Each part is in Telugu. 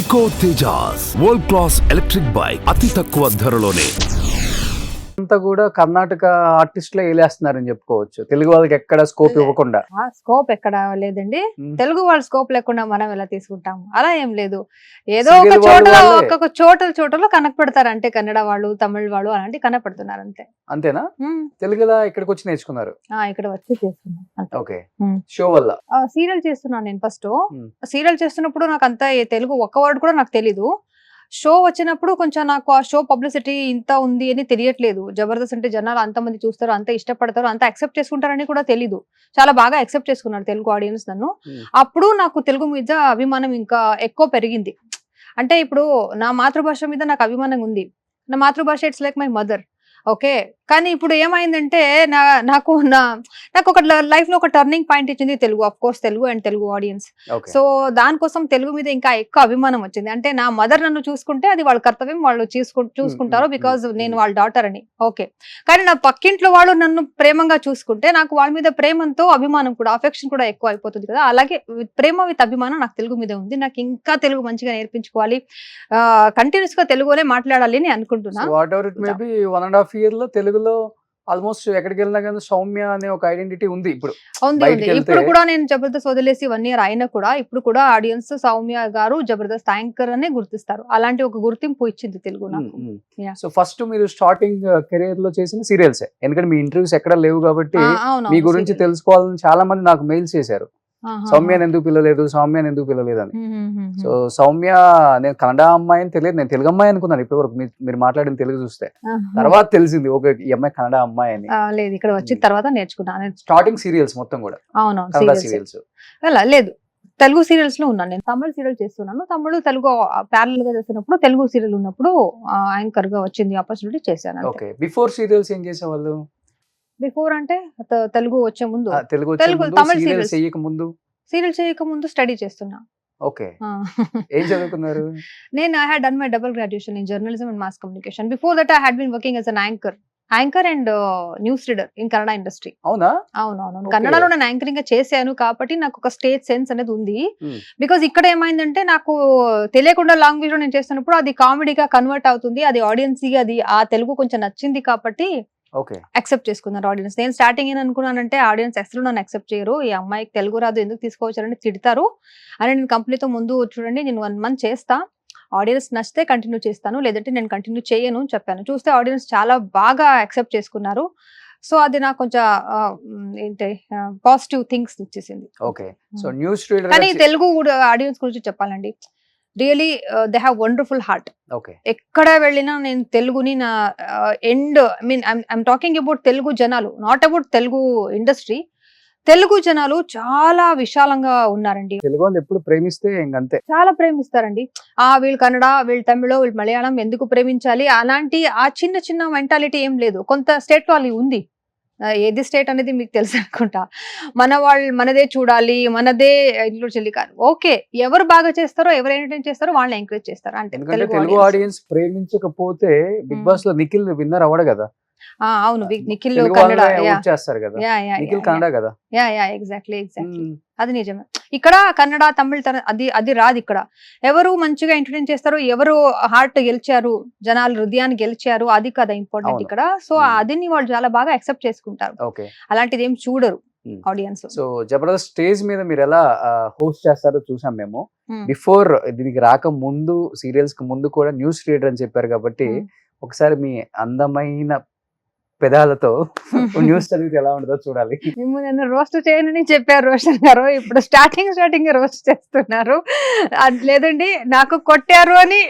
Eco Tejas world class electric bike అతి తక్కువ ధరలోనే. అంతా కూడా కర్ణాటక ఆర్టిస్టులే ఏలేస్తున్నారని చెప్పుకోవచ్చు. తెలుగు వాళ్ళకి ఎక్కడ స్కోప్ ఇవ్వకుండా. స్కోప్ ఎక్కడ లేదండి. తెలుగు వాళ్ళ స్కోప్ లేకుండా మనం ఎలా తీసుకుంటాము? అలా ఏం లేదు. ఏదో ఒక Serial చోటలో వాళ్ళే. ఒక్కొక్క చోటలో కనపడతారు, అంటే కన్నడ వాళ్ళు, తమిళ వాళ్ళు అలాంటి కనపడుతున్నారు అంతే. అంతేనా? తెలుగులా ఇక్కడికి వచ్చి నేర్చుకున్నారు. ఇక్కడ వచ్చి చేస్తున్నాను అంతే. ఓకే. Hmm. షో వల్ల. సీరియల్ చేస్తున్నాను నేను ఫస్ట్. Hmm. సీరియల్ చేస్తున్నప్పుడు నాకు అంత తెలుగు ఒక్క వర్డ్ కూడా నాకు తెలీదు. షో వచ్చినప్పుడు కొంచెం నాకు ఆ షో పబ్లిసిటీ ఇంత ఉంది అని తెలియట్లేదు. జబర్దస్త్ అంటే జనాలు అంతమంది చూస్తారు, అంత ఇష్టపడతారు, అంత యాక్సెప్ట్ చేసుకుంటారని కూడా తెలీదు. చాలా బాగా యాక్సెప్ట్ చేసుకున్నారు తెలుగు ఆడియన్స్ నన్ను. అప్పుడు నాకు తెలుగు మీద అభిమానం ఇంకా ఎక్కువ పెరిగింది. అంటే ఇప్పుడు నా మాతృభాష మీద నాకు అభిమానం ఉంది. నా మాతృభాష it's like my mother. Okay. కానీ ఇప్పుడు ఏమైందంటే నాకు ఒక లైఫ్ లో ఒక టర్నింగ్ పాయింట్ ఇచ్చింది Telugu. Of course Telugu and Telugu audience. Okay. So దానికోసం తెలుగు మీద ఇంకా ఎక్కువ అభిమానం వచ్చింది. అంటే నా మదర్ నన్ను చూసుకుంటే అది వాళ్ళ కర్తవ్యం, వాళ్ళు చూసుకుంటారు బికాజ్ నేను వాళ్ళ డాటర్ అని. ఓకే. కానీ నా పక్కింట్లో వాళ్ళు నన్ను ప్రేమంగా చూసుకుంటే నాకు వాళ్ళ మీద ప్రేమంతో అభిమానం కూడా, అఫెక్షన్ కూడా ఎక్కువ అయిపోతుంది కదా. అలాగే ప్రేమ విత్ అభిమానం నాకు తెలుగు మీద ఉంది. నాకు ఇంకా తెలుగు మంచిగా నేర్పించుకోవాలి, కంటిన్యూస్ గా తెలుగులోనే మాట్లాడాలి అని అనుకుంటున్నా. What ever it may be 1.5 year లో తెలుగులో ఆల్మోస్ట్ ఎక్కడికి వెళ్ళినా కానీ సౌమ్య అనే ఒక ఐడెంటిటీ ఉంది. ఇప్పుడు ఉంది. ఇప్పుడు కూడా నేను జబర్దస్త్ వదిలేసి 1 year అయినా కూడా ఇప్పుడు కూడా ఆడియన్స్ సౌమ్య గారు జబర్దస్త్ యాంకర్ అనే గుర్తిస్తారు. అలాంటి ఒక గుర్తింపు ఇచ్చింది తెలుగు నాకు. సో ఫస్ట్ మీరు స్టార్టింగ్ కెరీర్ లో చేసిన సీరియల్స్, ఎందుకంటే మీ ఇంటర్వ్యూస్ ఎక్కడ లేవు కాబట్టి మీ గురించి తెలుసుకోవాలని చాలా మంది నాకు మెయిల్స్ చేశారు. సౌమ్యని ఎందుకు పిలవలేదు, సౌమ్యని ఎందుకు పిలవలేదు అని. సో సౌమ్య నేను కన్నడ అమ్మాయి అని తెలియదు, నేను తెలుగు అమ్మాయి అనుకున్నాను ఇప్పటి వరకు మీరు మాట్లాడిన తెలుగు చూస్తే. తర్వాత తెలిసింది ఓకే ఈ అమ్మాయి కన్నడ అమ్మాయి అని. లేదు, ఇక్కడ వచ్చిన తర్వాత నేర్చుకున్నాను. స్టార్టింగ్ సీరియల్స్ మొత్తం కూడా కన్నడ సీరియల్స్ లేదు, తెలుగు సీరియల్స్ లో ఉన్నాను. నేను తమిళ సీరియల్ చేస్తున్నాను. తమిళ తెలుగు ప్యారల్ గా చేస్తున్నప్పుడు తెలుగు సీరియల్ ఉన్నప్పుడు యాంకర్ గా వచ్చింది ఆపర్చునిటీ చేశాను. ఓకే. బిఫోర్ సీరియల్స్ ఏం చేసేవాళ్ళు? బిఫోర్ అంటే తెలుగు వచ్చే ముందు, తెలుగు తమిళ సీరియల్ చేయక ముందు స్టడీ చేస్తున్నా. ఓకే. ఏం చదువుకున్నారు? నేను I had done my double graduation in journalism and mass communication. Before that I had been working as an anchor and news reader in Kannada industry. అవునా? అవునవును. కన్నడలో నేను యాంకరింగ్ గా చేశాను కాబట్టి నాకు ఒక స్టేజ్ సెన్స్ అనేది ఉంది. బికాజ్ ఇక్కడ ఏమైందంటే నాకు తెలియకుండా లాంగ్వేజ్ లో నేను చేస్తున్నప్పుడు అది కామెడీగా కన్వర్ట్ అవుతుంది. అది ఆడియన్స్ కి అది ఆ తెలుగు కొంచెం నచ్చింది కాబట్టి యాక్సెప్ట్ చేసుకున్నారు ఆడియన్స్. నేను స్టార్టింగ్ ఏం అనుకున్నానంటే ఆడియన్స్ అసలు నన్ను యాక్సెప్ట్ చేయరు, ఈ అమ్మాయికి తెలుగు రాదు ఎందుకు తీసుకోవచ్చారని తిడతారు అని. నేను కంపెనీతో ముందు చూడండి నేను 1 month చేస్తా, ఆడియన్స్ నచ్చితే కంటిన్యూ చేస్తాను, లేదంటే నేను కంటిన్యూ చేయను అని చెప్పాను. చూస్తే ఆడియన్స్ చాలా బాగా యాక్సెప్ట్ చేసుకున్నారు. సో అది నాకు కొంచెం ఏంటి పాజిటివ్ థింగ్స్ వచ్చేసింది. ఓకే. సో న్యూస్ రీడర్ కానీ తెలుగు ఆడియన్స్ గురించి చెప్పాలండి, really they have wonderful heart. ఎక్కడ వెళ్ళినా నేను తెలుగుని నా and I'm talking about Telugu జనాలు, not about Telugu industry. Telugu జనాలు చాలా విశాలంగా ఉన్నారండి. తెలుగు వాళ్ళు ఎప్పుడు ప్రేమిస్తే ఇంకంతే, చాలా ప్రేమిస్తారండి. వీళ్ళు కన్నడ, వీళ్ళు తమిళ, వీళ్ళు మలయాళం ఎందుకు ప్రేమించాలి అలాంటి ఆ చిన్న చిన్న మెంటాలిటీ ఏం లేదు. కొంత స్టేట్ వాళ్ళు ఉంది. ఏది స్టేట్ అనేది మీకు తెలుసు అనుకుంటా. మనదే చూడాలి, మనదే ఇంట్లో చెల్లి కాదు. ఓకే, ఎవరు బాగా చేస్తారో, ఎవరు ఎంటర్టైన్ చేస్తారో వాళ్ళని ఎంకరేజ్ చేస్తారు అంటే. తెలుగు ఆడియన్స్ ప్రేమించకపోతే బిగ్ బాస్ లో నిఖిల్ విన్నర్ అవ్వడు కదా. అవును, నిఖిల్ కన్నడ చేస్తారు కదా, నిఖిల్ కన్నడ కదా. ఎగ్జాక్ట్లీ అది నిజమే. ఇక్కడ కన్నడ, తమిళ అది రాదు. ఇక్కడ ఎవరు మంచిగా ఎంటర్టైన్ చేస్తారు, ఎవరు హార్ట్ గెలిచారు, జనాలు హృదయాన్ని గెలిచారు, అది కదా ఇంపార్టెంట్ ఇక్కడ. సో అది వాళ్ళు చాలా బాగా యాక్సెప్ట్ చేసుకుంటారు. అలాంటిది ఏం చూడరు ఆడియన్స్. సో జబర్దస్త్ స్టేజ్ మీద మీరు ఎలా హోస్ట్ చేస్తారో చూసాం మేము. బిఫోర్ దీనికి రాక ముందు, సీరియల్స్ కి ముందు కూడా న్యూస్ రీడర్ అని చెప్పారు కాబట్టి ఒకసారి మీ అందమైన పెదాలతో న్యూస్ చదివితే ఎలా ఉంటుందో చూడాలి. నన్ను రోస్ట్ చేయనని చెప్పారు రోషన్ గారు, ఇప్పుడు స్టార్టింగ్ రోస్ట్ చేస్తున్నారు. లేదండి, నాకు కొట్టారు అని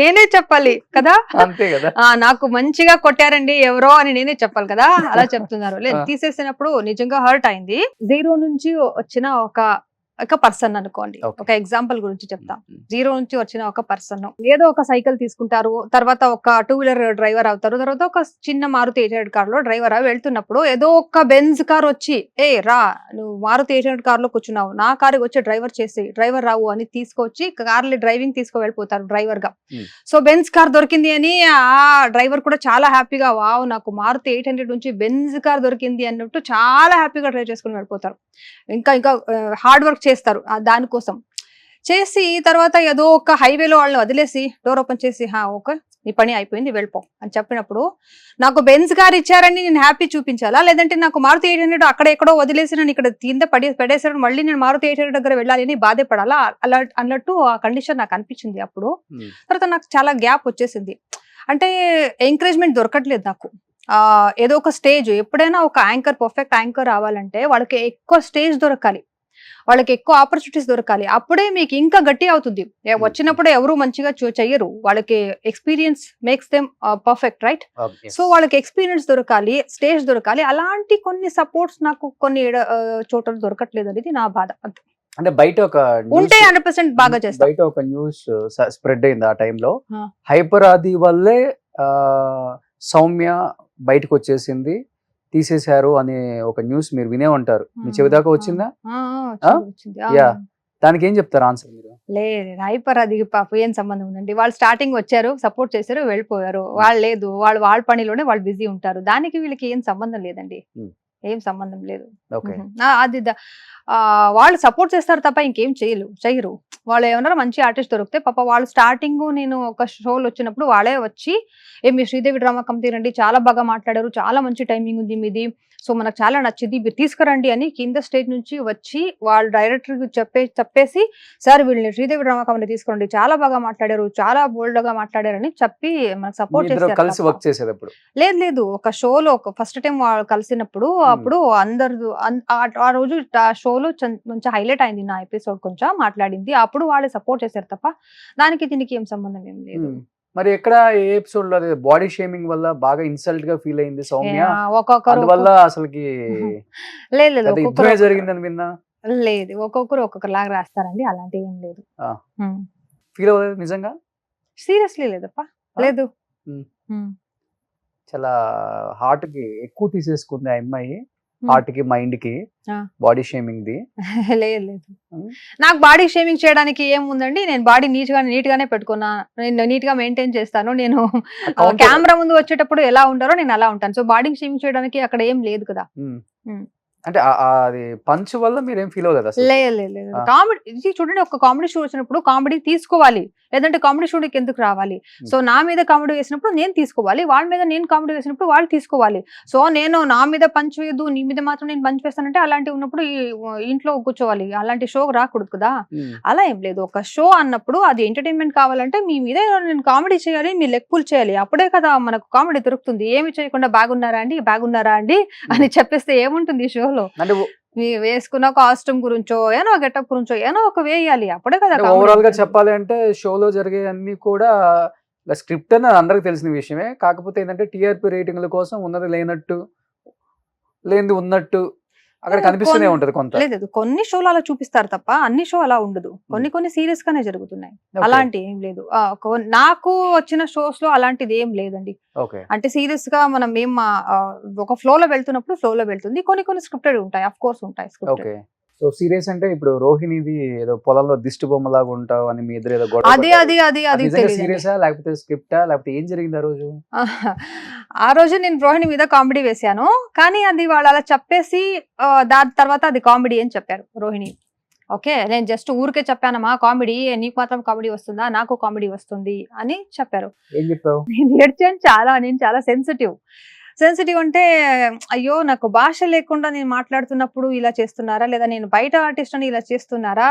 నేనే చెప్పాలి కదా. అంతే కదా, నాకు మంచిగా కొట్టారండి ఎవరో అని నేనే చెప్పాలి కదా, అలా చెప్తున్నారు. లేదు, తీసేసినప్పుడు నిజంగా హర్ట్ అయింది. 0 నుంచి వచ్చిన ఒక పర్సన్ అనుకోండి, ఒక ఎగ్జాంపుల్ గురించి చెప్తా. 0 నుంచి వచ్చిన ఒక పర్సన్ ఏదో ఒక సైకిల్ తీసుకుంటారు, తర్వాత ఒక 2-wheeler డ్రైవర్ అవుతారు, తర్వాత ఒక చిన్న మారుతి 800 కార్ లో డ్రైవర్ వెళ్తున్నప్పుడు ఏదో ఒక బెంజ్ కార్ వచ్చి రా నువ్వు మారుతి 800 కార్ లో కూర్చున్నావు, నా కారు వచ్చి డ్రైవర్ రావు అని తీసుకొచ్చి కార్లో డ్రైవింగ్ తీసుకు వెళ్ళిపోతారు డ్రైవర్ గా. సో బెంజ్ కార్ దొరికింది అని ఆ డ్రైవర్ కూడా చాలా హ్యాపీగా, వావ్ నాకు మారుతి 800 నుంచి బెంజ్ కార్ దొరికింది అన్నట్టు చాలా హ్యాపీగా డ్రైవ్ చేసుకుని వెళ్ళిపోతారు. ఇంకా హార్డ్ వర్క్ చేస్తారు దానికోసం. చేసి తర్వాత ఏదో ఒక హైవేలో వాళ్ళని వదిలేసి డోర్ ఓపెన్ చేసి ఓకే నీ పని అయిపోయింది వెళ్ళిపో అని చెప్పినప్పుడు నాకు బెంజ్ కార్ ఇచ్చారని నేను హ్యాపీ చూపించాలా, లేదంటే నాకు మారుతి 800 అక్కడ ఎక్కడో వదిలేసి నేను ఇక్కడ కింద పడేసాడు మళ్ళీ నేను మారుతి 800 దగ్గర వెళ్ళాలి అని బాధపడాలా అలా అన్నట్టు ఆ కండిషన్ నాకు అనిపించింది అప్పుడు. తర్వాత నాకు చాలా గ్యాప్ వచ్చేసింది, అంటే ఎంకరేజ్మెంట్ దొరకట్లేదు నాకు. ఏదో ఒక స్టేజ్, ఎప్పుడైనా ఒక యాంకర్ పర్ఫెక్ట్ యాంకర్ రావాలంటే వాళ్ళకి ఎక్కువ స్టేజ్ దొరకాలి, వాళ్ళకి ఎక్కువ ఆపర్చునిటీస్ దొరకాలి, అప్పుడే మీకు ఇంకా గట్టి అవుతుంది. వచ్చినప్పుడు ఎవరు మంచిగా చెయ్యరు, వాళ్ళకి experience makes them perfect right. So వాళ్ళకి ఎక్స్పీరియన్స్ దొరకాలి, స్టేజ్ దొరకాలి, అలాంటి కొన్ని సపోర్ట్స్ నాకు కొన్ని చోట్ల దొరకట్లేదు అనేది నా బాధ. అంతే. అంటే బయట ఒక ఉంటే 100% బాగా చేస్తాం. బయట ఒక న్యూస్ స్ప్రెడ్ అయింది ఆ టైంలో, హైపర్ ఆది వల్లే సౌమ్య బయటకు వచ్చేసింది, తీసేశారు అనే ఒక న్యూస్ మీరు వినే ఉంటారు, మీ చెవి దాకా వచ్చిందా? యా, దానికి ఏం చెప్తారు ఆన్సర్ మీరు? లేదు, హైపర్ అది పాప ఏం సంబంధం ఉందండి, వాళ్ళు స్టార్టింగ్ వచ్చారు సపోర్ట్ చేశారు వెళ్ళిపోయారు, వాళ్ళు లేదు వాళ్ళ పనిలోనే వాళ్ళు బిజీ ఉంటారు, దానికి వీళ్ళకి ఏం సంబంధం లేదండి, ఏం సంబంధం లేదు. అది వాళ్ళు సపోర్ట్ చేస్తారు తప్ప ఇంకేం చెయ్యరు. వాళ్ళు ఏమన్నారు మంచి ఆర్టిస్ట్ దొరికితే పాప వాళ్ళు స్టార్టింగ్ నేను ఒక షోలు వచ్చినప్పుడు వాళ్ళే వచ్చి మీ శ్రీదేవి డ్రామా కంపెనీ రండి, చాలా బాగా మాట్లాడారు, చాలా మంచి టైమింగ్ ఉంది మీది, సో మనకు చాలా నచ్చింది మీరు తీసుకురండి అని కింద స్టేజ్ నుంచి వచ్చి వాళ్ళు డైరెక్టర్ చెప్పేసి సార్ వీళ్ళని శ్రీదేవి డ్రామా కంపెనీ తీసుకురండి, చాలా బాగా మాట్లాడారు, చాలా బోల్డ్ గా మాట్లాడారని చెప్పి మనకు సపోర్ట్ చేశారు. లేదు, ఒక షోలో ఒక ఫస్ట్ టైం వాళ్ళు కలిసినప్పుడు అప్పుడు అందరు ఆ రోజు ఆ షోలో కొంచెం హైలైట్ అయింది నా ఎపిసోడ్, కొంచెం మాట్లాడింది, అప్పుడు వాళ్ళే సపోర్ట్ చేశారు తప్ప దానికి దీనికి ఏం సంబంధం ఏం లేదు. మరి ఎక్కడ ఏ ఎపిసోడ్ లో బాడీ షేమింగ్ వల్ల బాగా ఇన్సల్ట్ గా ఫీల్ అయింది సౌమ్య, అందువల్ల అసలుకి లేదు జరిగిందని విన్నా? లేదు, ఒక్కొక్కరు ఒక్కొక్కరు లాగా రాస్తారండి, అలాంటి ఏం లేదు. ఫీల్ అవ్వలేదు నిజంగా? సీరియస్లీ లేదప్ప, లేదు. చాలా హార్ట్ కి ఎక్కువ తీసేసుకుంది ఆ అమ్మాయి, హార్ట్ కి మైండ్ కి బాడీ షేమింగ్ ది. లేదు, నాకు బాడీ షేమింగ్ చేయడానికి ఏముందండి, నేను బాడీ నీట్ గానే పెట్టుకున్నా, నేను నీట్ గా మెయింటైన్ చేస్తాను, నేను కెమెరా ముందు వచ్చేటప్పుడు ఎలా ఉంటారో నేను అలా ఉంటాను, సో బాడీ షేమింగ్ చేయడానికి అక్కడ ఏం లేదు కదా. అంటే అది పంచ్ వల్ల మీరేం ఫీల్ అవ్వలేదు అసలు? లేదు, కామెడీ చూడండి, ఒక కామెడీ షో వచ్చినప్పుడు కామెడీ తీసుకోవాలి, లేదంటే కామెడీ షోకి ఎందుకు రావాలి? సో నా మీద కామెడీ వేసినప్పుడు నేను తీసుకోవాలి, వాళ్ళ మీద నేను కామెడీ వేసినప్పుడు వాళ్ళు తీసుకోవాలి. సో నేను నా మీద పంచ్ వేయదు, నీ మీద మాత్రం నేను పంచ్ వేస్తానంటే అలాంటివి ఉన్నప్పుడు ఇంట్లో కూర్చోవాలి, అలాంటి షో రాకూడదు కదా. అలా ఏం లేదు, ఒక షో అన్నప్పుడు అది ఎంటర్టైన్మెంట్ కావాలంటే మీ మీద నేను కామెడీ చేయాలి, మీ లెగ్ పుల్ చేయాలి, అప్పుడే కదా మనకు కామెడీ దొరుకుతుంది. ఏమి చేయకుండా బాగున్నారా అండి అని చెప్పేస్తే ఏముంటుంది షోలో? వేసుకున్న కాస్ట్యూమ్ గురించో ఏనో గెటప్ గురించో ఏనో ఒక వేయాలి, అప్పుడే కదా. ఓవరాల్ గా చెప్పాలి అంటే షోలో జరిగే అన్ని కూడా స్క్రిప్ట్ అని అందరికి తెలిసిన విషయమే, కాకపోతే ఏంటంటే టీఆర్పీ రేటింగ్ల కోసం ఉన్నది లేనట్టు లేనిది ఉన్నట్టు అక్కడ కనిపిస్తూనే ఉంటది కొంత. లేదు, కొన్ని షోలు అలా చూపిస్తారు తప్ప అన్ని షో అలా ఉండదు, కొన్ని సీరియస్ గానే జరుగుతున్నాయి, అలాంటి ఏం లేదు. నాకు వచ్చిన షోస్ లో అలాంటిది ఏం లేదండి, అంటే సీరియస్ గా మనం ఏం ఒక ఫ్లో లో వెళ్తున్నప్పుడు ఫ్లో లో వెళ్తుంది, కొన్ని స్క్రిప్టెడ్ ఉంటాయి, ఆఫ్ కోర్స్ ఉంటాయి స్క్రిప్టెడ్. సో సీరియస్ అంటే ఇప్పుడు రోహిణిది ఏదో పొలంలో దిష్టి బొమ్మలాగా ఉంటావు అని మీ ఇద్దరు ఏదో సీరియసా లేకపోతే స్క్రిప్టా లేకపోతే ఏం జరిగింది ఆ రోజు? ఆ రోజు నేను రోహిణి మీద కామెడీ వేసాను, కానీ అది వాళ్ళు అలా చెప్పేసి దాని తర్వాత అది కామెడీ అని చెప్పారు రోహిణి. ఓకే, నేను జస్ట్ ఊరికే చెప్పానమ్మా కామెడీ, నీకు మాత్రం కామెడీ వస్తుందా, నాకు కామెడీ వస్తుంది అని చెప్పారు. ఏం చెప్పావు? నేను ఏడ్చాను నేను చాలా సెన్సిటివ్ అంటే అయ్యో నాకు భాష లేకుండా నేను మాట్లాడుతున్నప్పుడు ఇలా చేస్తున్నారా, లేదా నేను బయట ఆర్టిస్ట్ అని ఇలా చేస్తున్నారా,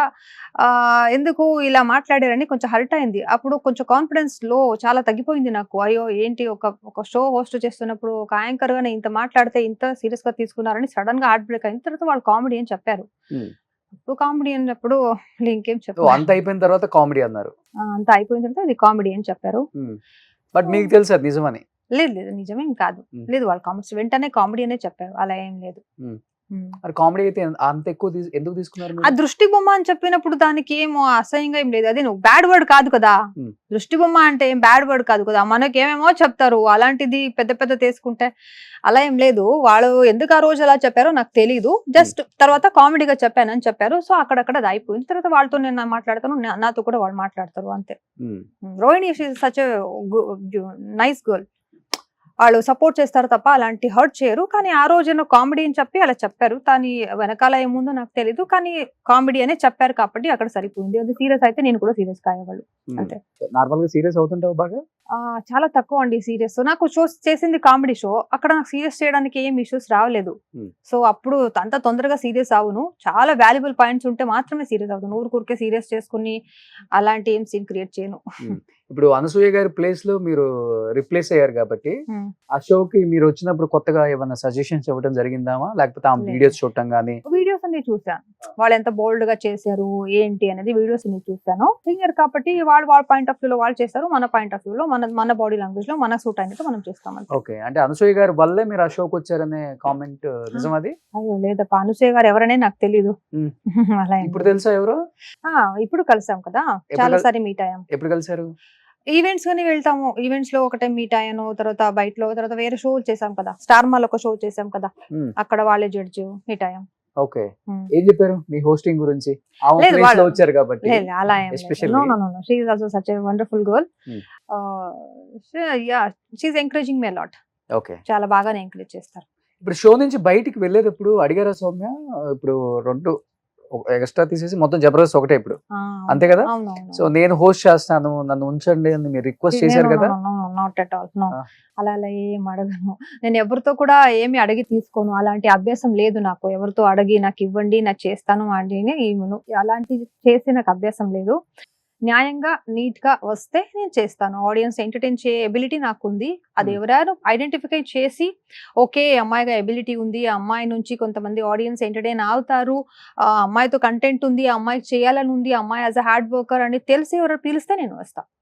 ఎందుకు ఇలా మాట్లాడారని కొంచెం హర్ట్ అయింది. అప్పుడు కొంచెం కాన్ఫిడెన్స్ లో చాలా తగ్గిపోయింది నాకు. అయ్యో ఏంటి ఒక షో హోస్ట్ చేస్తున్నప్పుడు ఒక యాంకర్ గానే ఇంత మాట్లాడితే ఇంత సీరియస్ గా తీసుకున్నారని సడన్ గా హార్ట్ బ్రేక్ అయిన తర్వాత వాళ్ళు కామెడీ అని చెప్పారు. ఇప్పుడు కామెడీ అన్నప్పుడు ఇంకేం చెప్పారు, అంత అయిపోయిన తర్వాత కామెడీ అన్నారు, అంత అయిపోయిన తర్వాత అది కామెడీ అని చెప్పారు. బట్ మీకు తెలుసు అది నిజమని? లేదు, నిజమేం కాదు, లేదు, వాళ్ళు కామెంట్స్ వెంటనే కామెడీ అనే చెప్పారు, అలా ఏం లేదు. కామెడీ అయితే అంత ఎక్కువ ఎందుకు తీసుకున్నారు? ఆ దృష్టి బొమ్మ అని చెప్పినప్పుడు దానికి ఏమో అసహ్యంగా ఏం లేదు, అది నువ్వు బ్యాడ్ వర్డ్ కాదు కదా, దృష్టి బొమ్మ అంటే ఏం బ్యాడ్ వర్డ్ కాదు కదా, మనకేమేమో చెప్తారు, అలాంటిది పెద్ద తీసుకుంటే అలా ఏం లేదు. వాళ్ళు ఎందుకు ఆ రోజు అలా చెప్పారో నాకు తెలీదు, జస్ట్ తర్వాత కామెడీగా చెప్పానని చెప్పారు. సో అక్కడక్కడ అది అయిపోయింది, తర్వాత వాళ్ళతో నేను మాట్లాడతాను, నాతో కూడా వాళ్ళు మాట్లాడతారు, అంతే. Rohini such nice girl. వాళ్ళు సపోర్ట్ చేస్తారు తప్ప అలాంటి హర్ట్ చేయరు. కానీ ఆ రోజున కామెడీ అని చెప్పి అలా చెప్పారు. కానీ వెనకాల ఏముందో నాకు తెలీదు. కానీ కామెడీ అనే చెప్పారు కాబట్టి అక్కడ సరిపోయింది. అది సీరియస్ అయితే నేను కూడా సీరియస్ కాయేవాళ్ళు. అంతే. నార్మల్ గా సీరియస్ అవుతుంటావు బాగా? చాలా తక్కువ అండి సీరియస్. నాకు షోస్ చేసింది కామెడీ షో. అక్కడ నాకు సీరియస్ చేయడానికి ఏం ఇష్యూస్ రావలేదు. సో అప్పుడు అంత తొందరగా సీరియస్ అవును. చాలా వాల్యుబుల్ పాయింట్స్ ఉంటే మాత్రమే సీరియస్ అవుతాను. ఊరికే సీరియస్ చేసుకుని అలాంటి ఏం సీన్ క్రియేట్ చేయను. ఇప్పుడు అనసూయ గారి ప్లేస్ లో మీరు రిప్లేస్ అయ్యారు కాబట్టి ఆ షోకి మీరు వచ్చినప్పుడు కొత్తగా ఏమన్నా సజెషన్స్ ఇవ్వడం జరిగిందామా, లేకపోతే ఆ వీడియోస్ చూడటం గానీ? వీడియోస్ అన్ని చూసాను. వాళ్ళు ఎంత బోల్డ్ గా చేశారు ఏంటి అనేది వీడియోస్ అన్ని చూసాను. సింగర్ కాబట్టి వాళ్ళ పాయింట్ ఆఫ్ వ్యూ లో వాళ్ళు చేస్తారు. మన పాయింట్ ఆఫ్ వ్యూ లో మన బాడీ లాంగ్వేజ్ లో మన సూట్ అయినట్టు మనం చేస్తాం. ఓకే, అంటే అనసూయ గారి వల్లే మీరు ఆ షోకి వచ్చారనే కామెంట్ నిజం అది? అయ్యో లేదప్ప, అనసూయ గారు ఎవరనే నాకు తెలీదు. అలా ఇప్పుడు తెలుసా ఎవరు? ఇప్పుడు కలిసాం కదా, చాలా సారి మీట్ అయ్యాం. ఎప్పుడు కలిసారు? ఈవెంట్స్ గానీ వెళ్తాము. ఈవెంట్స్ లో ఒక టైం మీట్ అయ్యాను. తర్వాత బయటలో తర్వాత వేరే షో చేసాం కదా, స్టార్ మాల్ ఒక షో చేసాం కదా, అక్కడ వాళ్ళే జడ్జ్ మీట్ అయ్యాం. ఓకే, ఏం చెప్పారు మీ హోస్టింగ్ గురించి? వచ్చారు కాబట్టి అలా she is also such a wonderful girl. Yeah, she is encouraging me a lot. Okay, చాలా బాగానే ఎంకరేజ్ చేస్తారు. ఇప్పుడు షో నుంచి బయటికి వెళ్ళేటప్పుడు అడిగారా సౌమ్య? ఇప్పుడు 2 ఎక్స్ట్రా తీసేసి మొత్తం జబర్దస్త్ ఒకటే ఇప్పుడు, అంతే కదా? సో నేను హోస్ట్ చేస్తాను, నన్ను ఉంచండి అని మీరు రిక్వెస్ట్ చేశారు కదా? Not at all, no. అలా ఏం అడగను. నేను ఎవరితో కూడా ఏమి అడిగి తీసుకోను. అలాంటి అభ్యాసం లేదు నాకు. ఎవరితో అడిగి నాకు ఇవ్వండి, నాకు చేస్తాను అని అలాంటి చేసి నాకు అభ్యాసం లేదు. న్యాయంగా నీట్ గా వస్తే నేను చేస్తాను. ఆడియన్స్ ఎంటర్టైన్ చేయ ఎబిలిటీ నాకు ఉంది. అది ఎవరైనా ఐడెంటిఫై చేసి ఓకే అమ్మాయిగా ఎబిలిటీ ఉంది, ఆ అమ్మాయి నుంచి కొంతమంది ఆడియన్స్ ఎంటర్టైన్ అవుతారు, ఆ అమ్మాయితో కంటెంట్ ఉంది, ఆ అమ్మాయికి చేయాలని ఉంది, అమ్మాయి యాజ్ అ హార్డ్ వర్కర్ అని తెలిసి ఎవరు పిలిస్తే నేను వస్తాను.